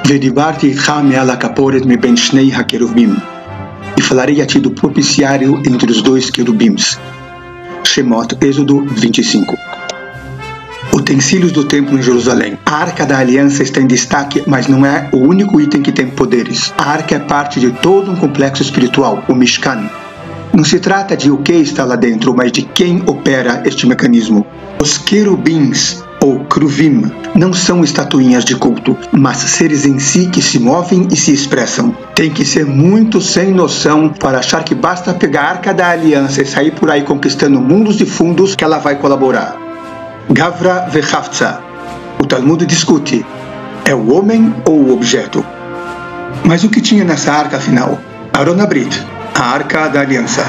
ודיברתי איתך מעל הכפורת מבין שני הקרובים, e falarei a ti do propiciário entre os dois querubins. Shemot, Êxodo 25. Utensílios do templo em Jerusalém. A Arca da Aliança está em destaque, mas não é o único item que tem poderes. A Arca é parte de todo um complexo espiritual, o Mishkan. Não se trata de o que está lá dentro, mas de quem opera este mecanismo. Os querubins, ou Kruvim, não são estatuinhas de culto, mas seres em si que se movem e se expressam. Tem que ser muito sem noção para achar que basta pegar a Arca da Aliança e sair por aí conquistando mundos e fundos que ela vai colaborar. Gavra vechaftza. O Talmud discute, é o homem ou o objeto? Mas o que tinha nessa arca afinal? Aron Abrit, a Arca da Aliança.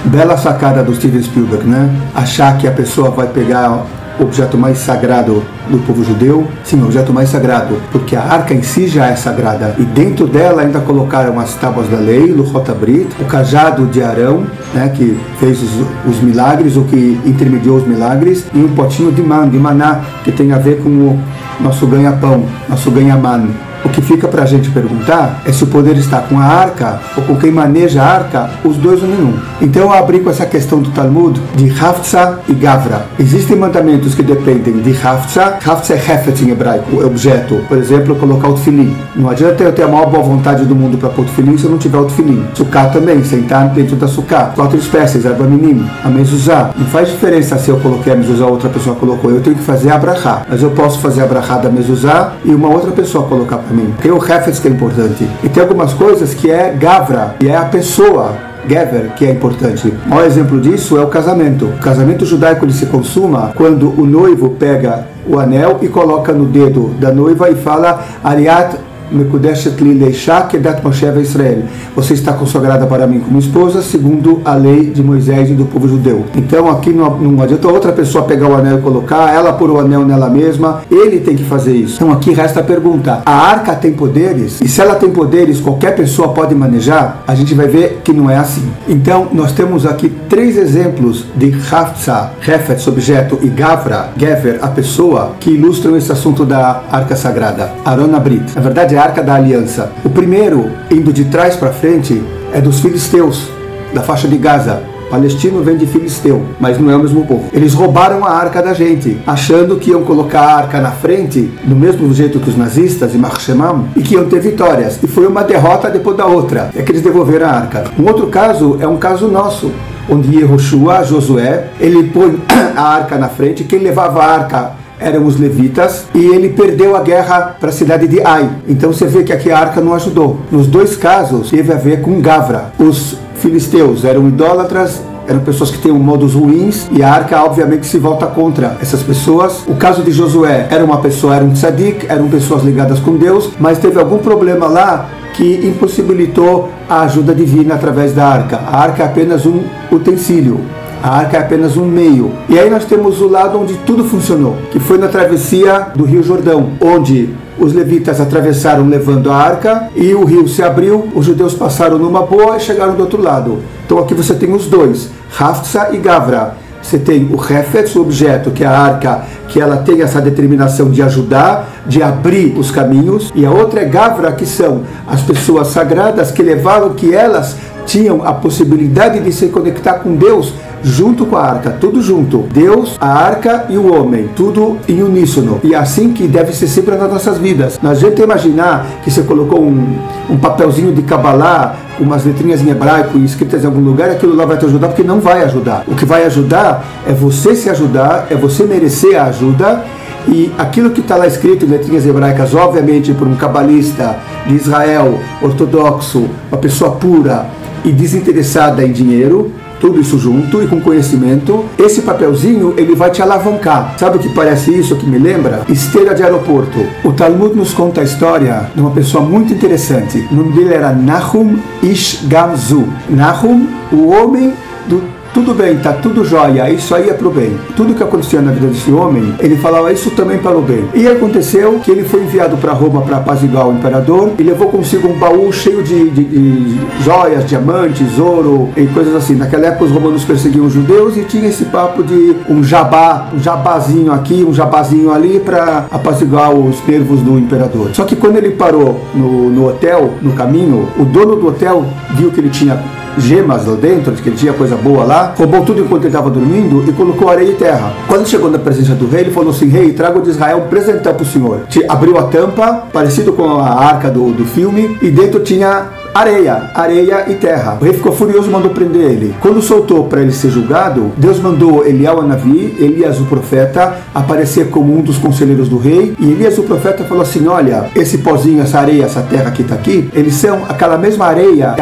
Bela sacada do Steven Spielberg, né? Achar que a pessoa vai pegar o objeto mais sagrado do povo judeu, sim, o objeto mais sagrado, porque a arca em si já é sagrada, e dentro dela ainda colocaram as tábuas da lei, Luchot Abrit, o cajado de Arão, né, que fez os milagres, ou que intermediou os milagres, e um potinho de maná, que tem a ver com o nosso ganha-pão, nosso ganha-man. O que fica para a gente perguntar é se o poder está com a arca ou com quem maneja a arca, os dois ou nenhum. Então eu abri com essa questão do Talmud de Haftza e Gavra. Existem mandamentos que dependem de Haftza. Haftza é Hefetz em hebraico, é objeto. Por exemplo, colocar o tefilim. Não adianta eu ter a maior boa vontade do mundo para pôr o tefilim se eu não tiver o tefilim. Sukkah também, sentar dentro da Sukkah. 4 espécies, erva minim, a mezuzá. Não faz diferença se eu coloquei a mezuzá ou outra pessoa colocou. Eu tenho que fazer a brachá. Mas eu posso fazer a brachá da mezuzá e uma outra pessoa colocar para mim. Tem o Hefetz que é importante. E tem algumas coisas que é Gavra, e é a pessoa, Gever, que é importante. O maior exemplo disso é o casamento. O casamento judaico ele se consuma quando o noivo pega o anel e coloca no dedo da noiva e fala Ariat Mekudeshet li leisha kedat Moshe Israel. Você está consagrada para mim como esposa, segundo a lei de Moisés e do povo judeu. Então aqui não adianta outra pessoa pegar o anel e colocar, ela pôr o anel nela mesma, ele tem que fazer isso. Então aqui resta a pergunta, a arca tem poderes? E se ela tem poderes, qualquer pessoa pode manejar? A gente vai ver que não é assim. Então nós temos aqui 3 exemplos de Haftza, Hefetz, objeto, e Gavra, Gever, a pessoa, que ilustram esse assunto da arca sagrada. Aron Abrit. Na verdade, a Arca da Aliança. O primeiro, indo de trás para frente, é dos filisteus, da faixa de Gaza. Palestino vem de filisteu, mas não é o mesmo povo. Eles roubaram a arca da gente, achando que iam colocar a arca na frente, do mesmo jeito que os nazistas e Marshemam, e que iam ter vitórias. E foi uma derrota depois da outra. É que eles devolveram a arca. Um outro caso é um caso nosso, onde Yehoshua, Josué, ele põe a arca na frente, quem levava a arca eram os levitas, e ele perdeu a guerra para a cidade de Ai. Então você vê que aqui a arca não ajudou. Nos 2 casos teve a ver com Gavra. Os filisteus eram idólatras, eram pessoas que tinham modos ruins, e a arca obviamente se volta contra essas pessoas. O caso de Josué era um tzadik, eram pessoas ligadas com Deus, mas teve algum problema lá que impossibilitou a ajuda divina através da arca. A arca é apenas um utensílio. A arca é apenas um meio. E aí nós temos o lado onde tudo funcionou, que foi na travessia do Rio Jordão, onde os levitas atravessaram levando a arca e o rio se abriu, os judeus passaram numa boa e chegaram do outro lado. Então aqui você tem os dois, Haftza e Gavra. Você tem o Hefetz, o objeto, que é a arca, que ela tem essa determinação de ajudar, de abrir os caminhos, e a outra é Gavra, que são as pessoas sagradas que levaram que elas tinham a possibilidade de se conectar com Deus junto com a arca, tudo junto. Deus, a arca e o homem, tudo em uníssono. E é assim que deve ser sempre nas nossas vidas. Não adianta imaginar que você colocou um papelzinho de Kabbalah, umas letrinhas em hebraico e escritas em algum lugar, aquilo lá vai te ajudar, porque não vai ajudar. O que vai ajudar é você se ajudar, é você merecer a ajuda. E aquilo que está lá escrito em letrinhas hebraicas, obviamente por um cabalista de Israel, ortodoxo, uma pessoa pura e desinteressada em dinheiro, tudo isso junto e com conhecimento, esse papelzinho ele vai te alavancar. Sabe o que parece isso, que me lembra? Esteira de aeroporto. O Talmud nos conta a história de uma pessoa muito interessante. O nome dele era Nahum Ish Gamzu. Nahum, o homem do tudo bem, tá tudo jóia, isso aí é pro bem. Tudo que acontecia na vida desse homem, ele falava isso também para o bem. E aconteceu que ele foi enviado para Roma para apaziguar o imperador e levou consigo um baú cheio de joias, diamantes, ouro e coisas assim. Naquela época os romanos perseguiam os judeus e tinha esse papo de um jabazinho aqui, um jabazinho ali para apaziguar os nervos do imperador. Só que quando ele parou no hotel, no caminho, o dono do hotel viu que ele tinha gemas lá dentro, que ele tinha coisa boa lá, roubou tudo enquanto ele estava dormindo e colocou areia e terra. Quando chegou na presença do rei, ele falou assim: rei, trago de Israel um presentão para o senhor. Abriu a tampa, parecido com a arca do filme, e dentro tinha areia e terra. O rei ficou furioso e mandou prender ele. Quando soltou para ele ser julgado, Deus mandou Eliel Anavi, Elias o profeta, aparecer como um dos conselheiros do rei, e Elias o profeta falou assim: olha, esse pozinho, essa areia, essa terra que está aqui, eles são aquela mesma areia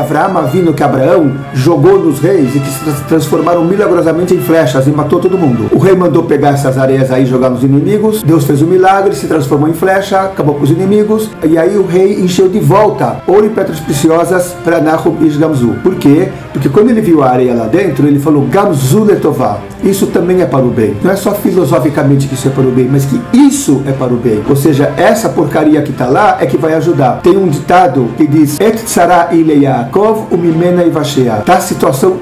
que Abraão jogou nos reis e que se transformaram milagrosamente em flechas e matou todo mundo. O rei mandou pegar essas areias aí e jogar nos inimigos. Deus fez um milagre, se transformou em flecha, acabou com os inimigos, e aí o rei encheu de volta ouro e pedras preciosas para Nahum e Gamzu. Por quê? Porque quando ele viu a areia lá dentro, ele falou: Gamzu letová. Isso também é para o bem. Não é só filosoficamente que isso é para o bem, mas que isso é para o bem. Ou seja, essa porcaria que está lá é que vai ajudar. Tem um ditado que diz: Et tzara ile Yaakov umimena ivashea. Tá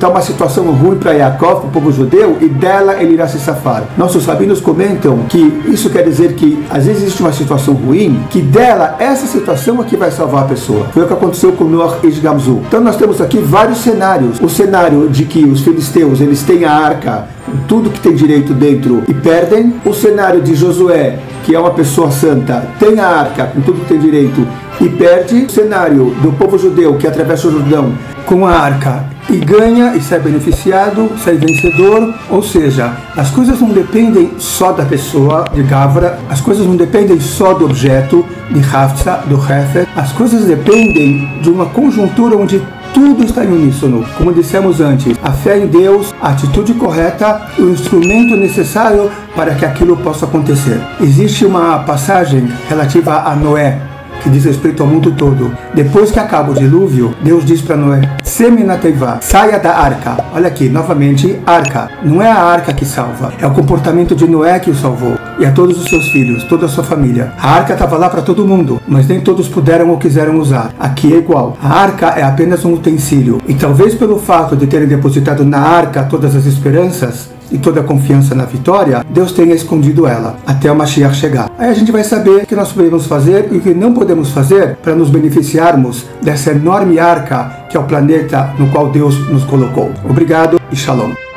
uma situação ruim para Yaakov, para o povo judeu, e dela ele irá se safar. Nossos rabinos comentam que isso quer dizer que às vezes existe uma situação ruim, que dela, essa situação é que vai salvar a pessoa. Foi o que aconteceu com Noach e Gamzu. Então nós temos aqui vários cenários. O cenário de que os filisteus, eles têm a arca, tudo que tem direito dentro, e perdem. O cenário de Josué, que é uma pessoa santa, tem a arca com tudo que tem direito e perde. O cenário do povo judeu, que atravessa o Jordão com a arca e ganha e sai beneficiado, sai vencedor. Ou seja, as coisas não dependem só da pessoa, de Gavra, as coisas não dependem só do objeto, de Hafsa, do Hefet, as coisas dependem de uma conjuntura onde tudo está em uníssono. Como dissemos antes, a fé em Deus, a atitude correta, o instrumento necessário para que aquilo possa acontecer. Existe uma passagem relativa a Noé, que diz respeito ao mundo todo. Depois que acaba o dilúvio, Deus diz para Noé: Seminateiva, saia da arca. Olha aqui, novamente, arca. Não é a arca que salva, é o comportamento de Noé que o salvou. E a todos os seus filhos, toda a sua família. A arca estava lá para todo mundo, mas nem todos puderam ou quiseram usar. Aqui é igual. A arca é apenas um utensílio. E talvez pelo fato de terem depositado na arca todas as esperanças e toda a confiança na vitória, Deus tenha escondido ela até o Mashiach chegar. Aí a gente vai saber o que nós podemos fazer e o que não podemos fazer para nos beneficiarmos dessa enorme arca que é o planeta no qual Deus nos colocou. Obrigado e Shalom.